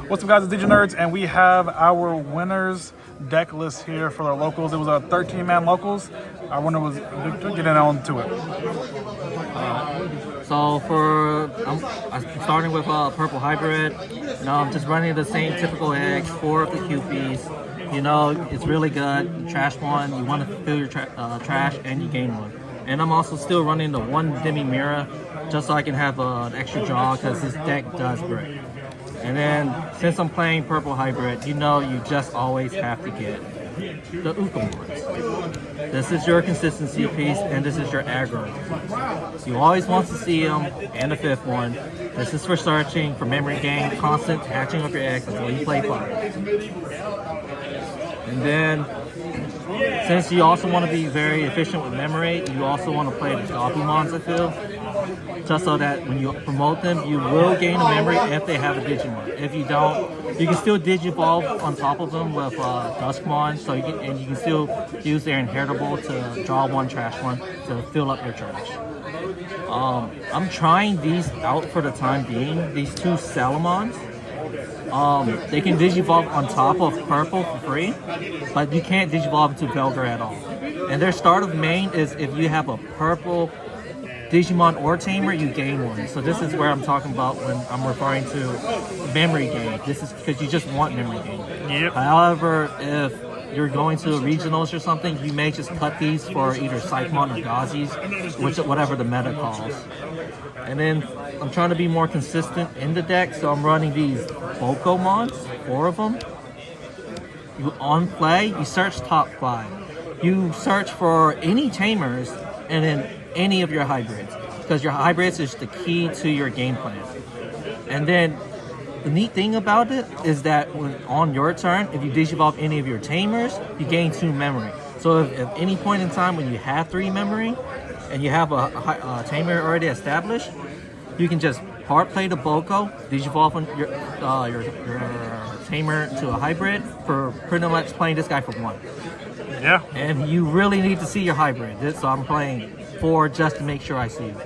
What's up, guys? It's DigiNerds, and we have our winners deck list here for our locals. It was a 13-man locals. Our winner was getting on to it. So I'm starting with Purple Hybrid. I'm just running the same typical eggs, 4 of the QPs. It's really good. Trash one, you want to fill your trash, and you gain one. And I'm also still running the 1 Demi Mirror, just so I can have an extra draw, because this deck does break. And then, since I'm playing Purple Hybrid, you just always have to get the BOOGIEMAN. This is your consistency piece, and this is your aggro. You always want to see them, and the 5th one. This is for searching, for memory gain, constant hatching of your eggs until you play 5. And then, since you also want to be very efficient with memory, you also want to play the BOOGIEMANs, I feel. Just so that when you promote them, you will gain a memory if they have a Digimon. If you don't, you can still Digivolve on top of them with Duskmon, so you can still use their inheritable to draw 1 trash one to fill up your trash. I'm trying these out for the time being. These 2 Salamons. They can Digivolve on top of Purple for free, but you can't Digivolve to Velgar at all. And their start of main is if you have a Purple Digimon or Tamer, you gain 1. So this is where I'm talking about when I'm referring to memory gain. This is because you just want memory gain. Yep. However, if you're going to regionals or something, you may just cut these for either Psychmon or Gazis, whatever the meta calls. And then I'm trying to be more consistent in the deck, so I'm running these BOOGIEMANs, 4 of them. On play, you search top 5. You search for any Tamers and then any of your hybrids, because your hybrids is the key to your game plan. And then the neat thing about it is that on your turn, if you Digivolve any of your Tamers, you gain 2 memory. So if at any point in time when you have 3 memory and you have a Tamer already established, you can just hard play the Boko, Digivolve on your Tamer to a hybrid for pretty much playing this guy for 1. Yeah. And you really need to see your hybrid, so I'm playing 4 just to make sure I see it.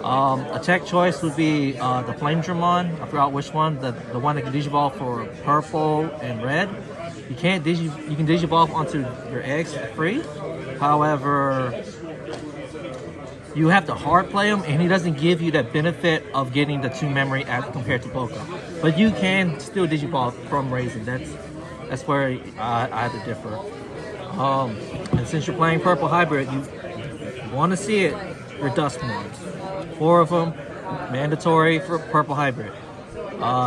A tech choice would be the Flamedramon. I forgot which one. The one that can Digivolve for purple and red. You can Digivolve onto your eggs for free. However, you have to hard play him, and he doesn't give you that benefit of getting the 2 memory compared to Boko. But you can still Digivolve from Raisin. That's where I have to differ. And since you're playing Purple Hybrid, you want to see it, your Duskmons. 4 of them, mandatory for Purple Hybrid.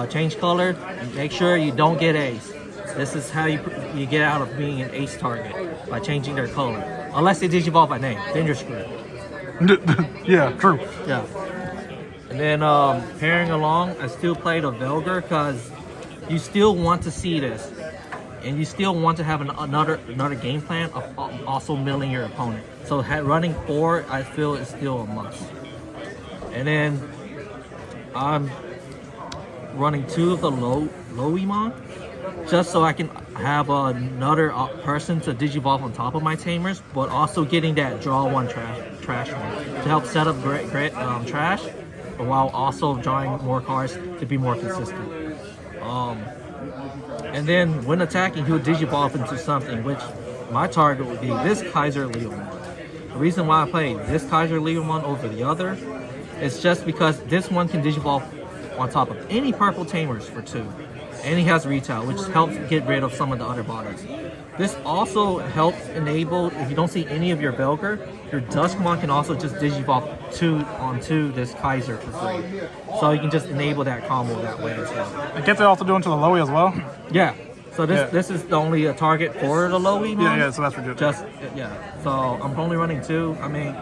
Change color, make sure you don't get Ace. This is how you get out of being an Ace target, by changing their color. Unless they Digivolve by name, then you're screwed. Yeah, true. Yeah. And then pairing along, I still played a Velgar, because you still want to see this. And you still want to have another game plan of also milling your opponent. So running 4, I feel, is still a must. And then I'm running 2 of the BOOGIEMAN, just so I can have another person to Digivolve on top of my Tamers, but also getting that draw 1 trash one to help set up great trash, while also drawing more cards to be more consistent. And then when attacking, he'll Digivolve into something, which my target would be this Kaiser Leomon. The reason why I play this Kaiser Leomon over the other is just because this one can Digivolve on top of any purple Tamers for 2. And he has retail, which helps get rid of some of the other bodies. This also helps enable, if you don't see any of your Velgar, your Duskmon can also just Digivolve 2 onto this Kaiser for free. So you can just enable that combo that way as well. I guess they also do into the Lowy as well. Yeah. So this is the only target for the Lowy. Yeah, so that's ridiculous. So I'm only running 2. I mean,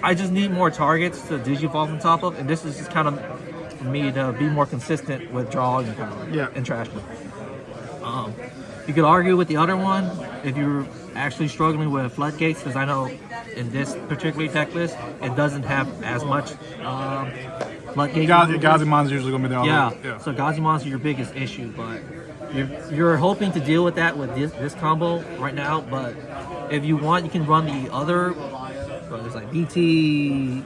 I just need more targets to Digivolve on top of, and this is just kind of for me to be more consistent with drawing power and trashing. You could argue with the other one if you're actually struggling with floodgates, because I know in this particular deck list it doesn't have as much floodgate. Gazimon's usually gonna be there. Yeah. So Gazimon's are your biggest issue, but you're hoping to deal with that with this combo right now. But if you want, you can run the other. There's like BT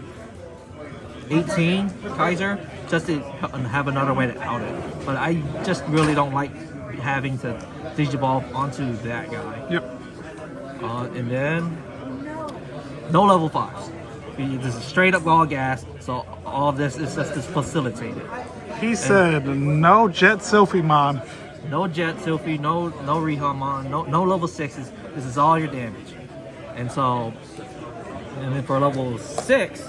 18 Kaiser, just to have another way to out it. But I just really don't like having to Digivolve onto that guy. Yep. And then no level 5s. This is straight up all gas, so all of this is just facilitated. He said no Jet Sylphimon. No Jet Sylphie, no Rihamon, no level 6s. This is all your damage. And so, and then for level 6,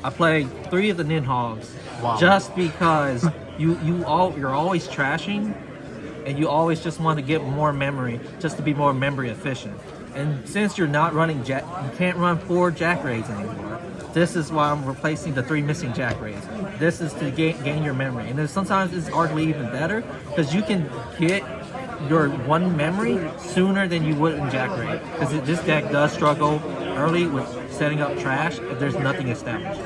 I play 3 of the Ninhogs. Wow. Just because you're always trashing, and you always just want to get more memory, just to be more memory efficient. And since you're not running you can't run 4 Jack Rays anymore. This is why I'm replacing the 3 missing Jack Rays. This is to gain your memory. And then sometimes it's arguably even better because you can get your 1 memory sooner than you would in Jack Ray. Because this deck does struggle early with setting up trash if there's nothing established.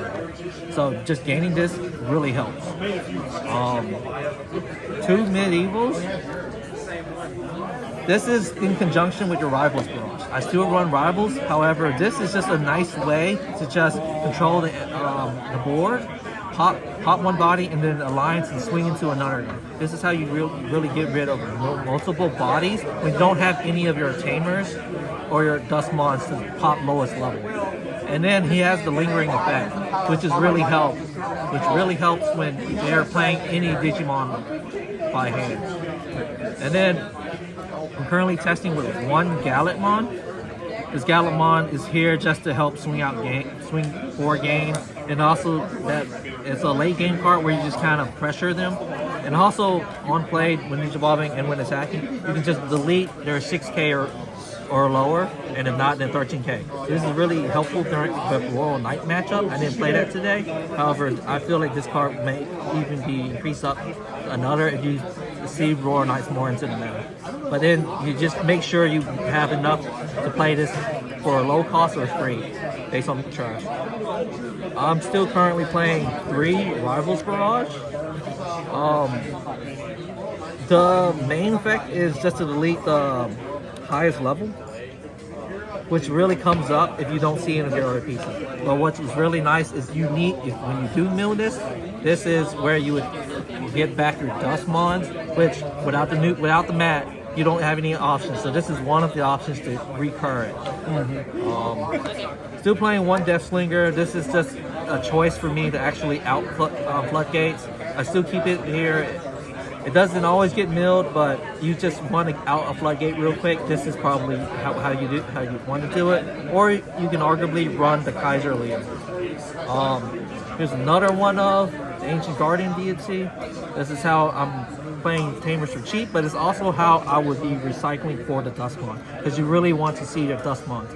So just gaining this really helps. 2 medievals. This is in conjunction with your Rivals Barrage. I still run Rivals, however, this is just a nice way to just control the board, pop 1 body, and then Alliance and swing into another. This is how you really get rid of multiple bodies when you don't have any of your Tamers or your Dustmons to pop lowest level. And then he has the lingering effect, which really helps when they're playing any Digimon by hand. And then I'm currently testing with 1 Galletmon. This Galletmon is here just to help swing 4 games, and also that it's a late game card where you just kind of pressure them. And also on play when Digivolving and when attacking, you can just delete their 6K or lower, and if not, then 13K. This is really helpful during the Royal Knight matchup. I didn't play that today. However, I feel like this card may even be increased up another if you see Royal Knights more into the meta. But then you just make sure you have enough to play this for a low cost or free, based on the trash. I'm still currently playing 3 Rivals Barrage. The main effect is just to delete the highest level, which really comes up if you don't see any of your other pieces. But what's really nice is when you do mill this is where you would get back your Dustmons, which without the mat, you don't have any options. So this is one of the options to recur it. Still playing 1 Deathslinger. This is just a choice for me to actually out floodgates. I still keep it here. It doesn't always get milled, but you just want to out a floodgate real quick. This is probably how you want to do it. Or you can arguably run the Kaiser Leader. Here's another one of the Ancient Guardian Deity. This is how I'm playing Tamers for cheap, but it's also how I would be recycling for the Dustmon, because you really want to see your Dustmons,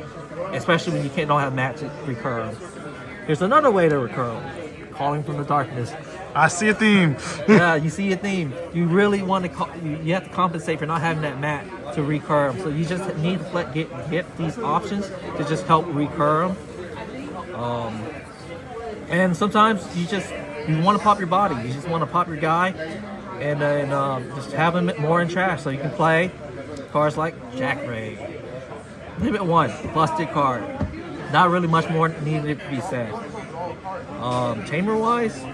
especially when you don't have mat to recur them. Here's another way to recur them. Calling from the Darkness. I see a theme. Yeah, you see a theme. You really want to you have to compensate for not having that mat to recur them. So you just need to get these options to just help recur them. And sometimes you want to pop your body. You just want to pop your guy, and then just have him more in trash so you can play cards like Jack Ray. Limit 1, busted card. Not really much more needed to be said. Tamer wise,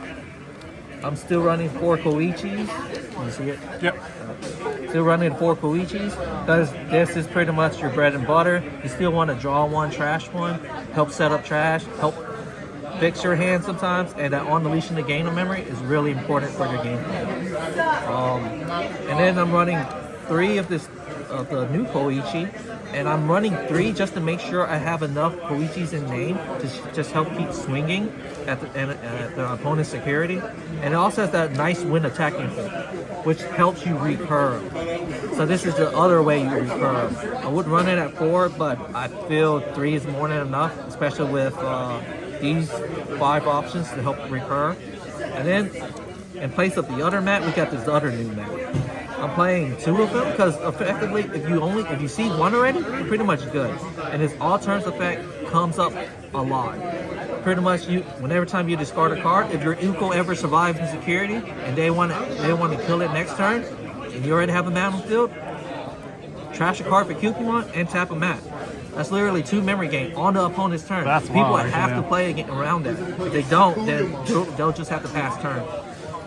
I'm still running 4 Koichis. Can you see it? Yep. Still running 4 Koichis because this is pretty much your bread and butter. You still want to draw 1, trash 1, help set up trash, help fix your hand sometimes, and that on-unleashing the gain of memory is really important for your gameplay. And then I'm running 3 of the new Koichi, and I'm running 3 just to make sure I have enough Koichis in name to just help keep swinging at the opponent's security. And it also has that nice wind attacking effect, which helps you recur. So this is the other way you recur. I would run it at 4, but I feel 3 is more than enough, especially with these 5 options to help recur. And then in place of the other mat, we got this other new mat. I'm playing 2 of them because effectively, if you see 1 already, you're pretty much good. And his all turns effect comes up a lot. Pretty much, whenever time you discard a card, if your Uko ever survives in security and they want to kill it next turn, and you already have a mat on the field, trash a card for Cupimon and tap a mat. That's literally 2 memory gain on the opponent's turn. That's People wild, have yeah. to play around that. If they don't, then they'll just have to pass turn.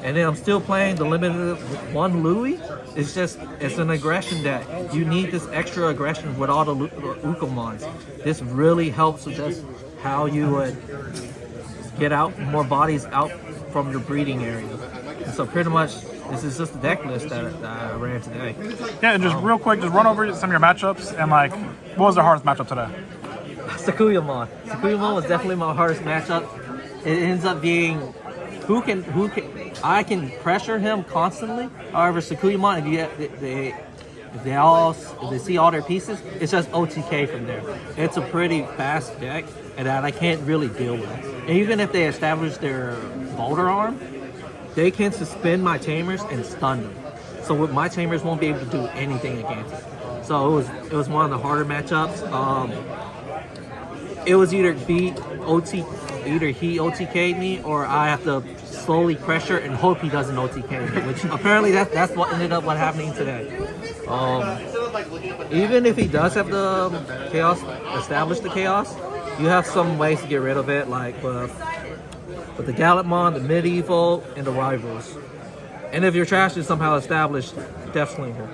And then I'm still playing the limited 1 Louis. It's an aggression deck. You need this extra aggression with all the Ukemons. This really helps with just how you would get out more bodies out from your breeding area. And so pretty much, this is just the deck list that I ran today. Yeah, and just real quick, just run over some of your matchups and like, what was the hardest matchup today? Sakuyamon. Sakuyamon was definitely my hardest matchup. It ends up being I can pressure him constantly. However, Sakuyamon, if they see all their pieces, it's just OTK from there. It's a pretty fast deck, and that I can't really deal with. And even if they establish their Boulder Arm, they can suspend my Tamers and stun them. So with my Tamers won't be able to do anything against it. So it was one of the harder matchups. It was either he OTK'd me, or I have to slowly pressure and hope he doesn't OTK me, which apparently that's what ended up happening today. Even if he does have the chaos, establish the chaos, you have some ways to get rid of it, like with the Gallantmon, the Medieval, and the Rivals. And if your trash is somehow established, Death Slinger.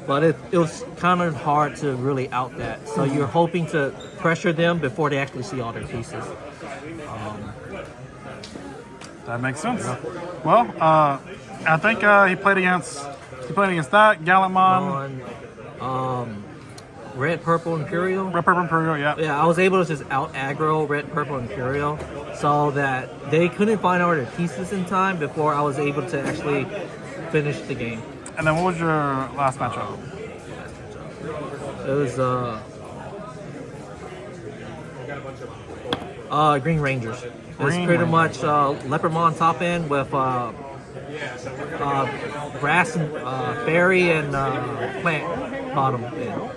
But it was kind of hard to really out that. So you're hoping to pressure them before they actually see all their pieces. That makes sense. Well, I think he played against that Gallantmon. Red, Purple, Imperial. Red, Purple, Imperial, yeah. Yeah, I was able to just out aggro Red, Purple, Imperial so that they couldn't find all their pieces in time before I was able to actually finish the game. And then what was your last matchup? It was Green Rangers. It's pretty much Leopardmon top end with grass and fairy and plant bottom end.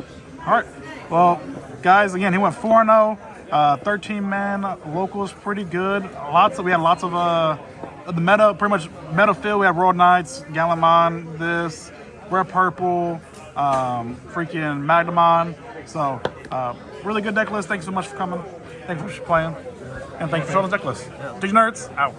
All right. Well, guys, again, he went 4-0. 13-man locals, pretty good. We had lots of the meta, pretty much meta field. We had Royal Knights, Gallantmon, this Red Purple, freaking Magnamon. So really good deck list. Thanks so much for coming. Thanks for playing, and thanks for showing the deck list. Digi Nerds out.